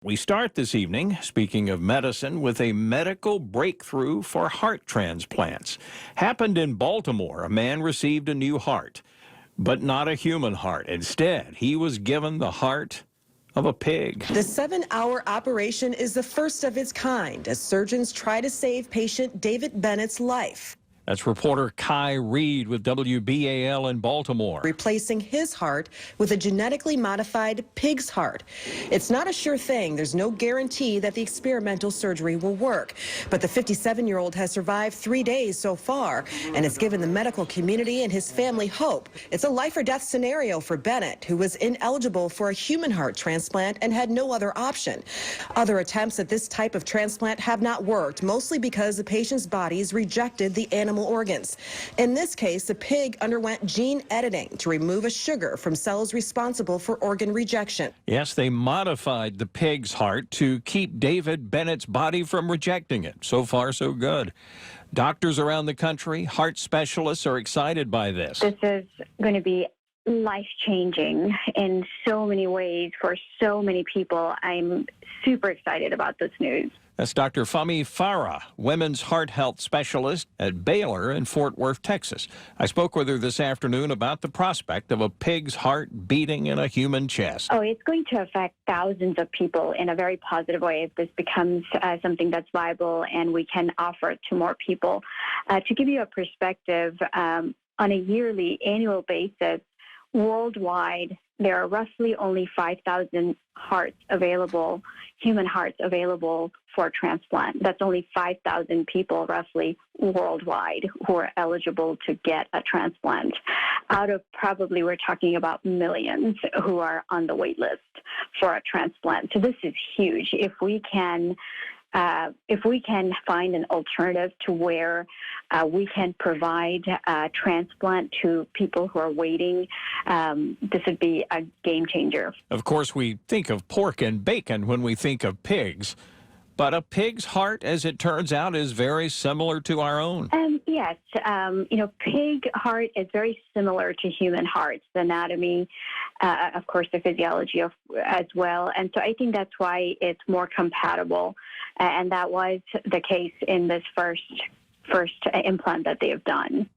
We start this evening, speaking of medicine, with a medical breakthrough for heart transplants. Happened in Baltimore. A man received a new heart, but not a human heart. Instead, he was given the heart of a pig. The 7-hour operation is the first of its kind as surgeons try to save patient David Bennett's life. That's reporter Kai Reed with WBAL in Baltimore. Replacing his heart with a genetically modified pig's heart. It's not a sure thing. There's no guarantee that the experimental surgery will work. But the 57-year-old has survived 3 days so far, and it's given the medical community and his family hope. It's a life or death scenario for Bennett, who was ineligible for a human heart transplant and had no other option. Other attempts at this type of transplant have not worked, mostly because the patient's bodies rejected the animal organs. In this case, the pig underwent gene editing to remove a sugar from cells responsible for organ rejection. Yes, they modified the pig's heart to keep David Bennett's body from rejecting it. So far, so good. Doctors around the country, heart specialists are excited by this. This is going to be life-changing in so many ways for so many people. I'm super excited about this news. That's Dr. Fahmi Farah, women's heart health specialist at Baylor in Fort Worth, Texas. I spoke with her this afternoon about the prospect of a pig's heart beating in a human chest. Oh, it's going to affect thousands of people in a very positive way if this becomes something that's viable and we can offer it to more people. To give you a perspective, on a annual basis, worldwide, there are roughly only 5,000 hearts available, human hearts available for transplant. That's only 5,000 people roughly worldwide who are eligible to get a transplant. Out of probably we're talking about millions who are on the wait list for a transplant. So this is huge. If we can find an alternative to where we can provide a transplant to people who are waiting, this would be a game changer. Of course, we think of pork and bacon when we think of pigs, but a pig's heart, as it turns out, is very similar to our own. Yes, pig heart is very similar to human hearts, the anatomy, of course, the physiology as well. And so I think that's why it's more compatible. And that was the case in this first implant that they have done.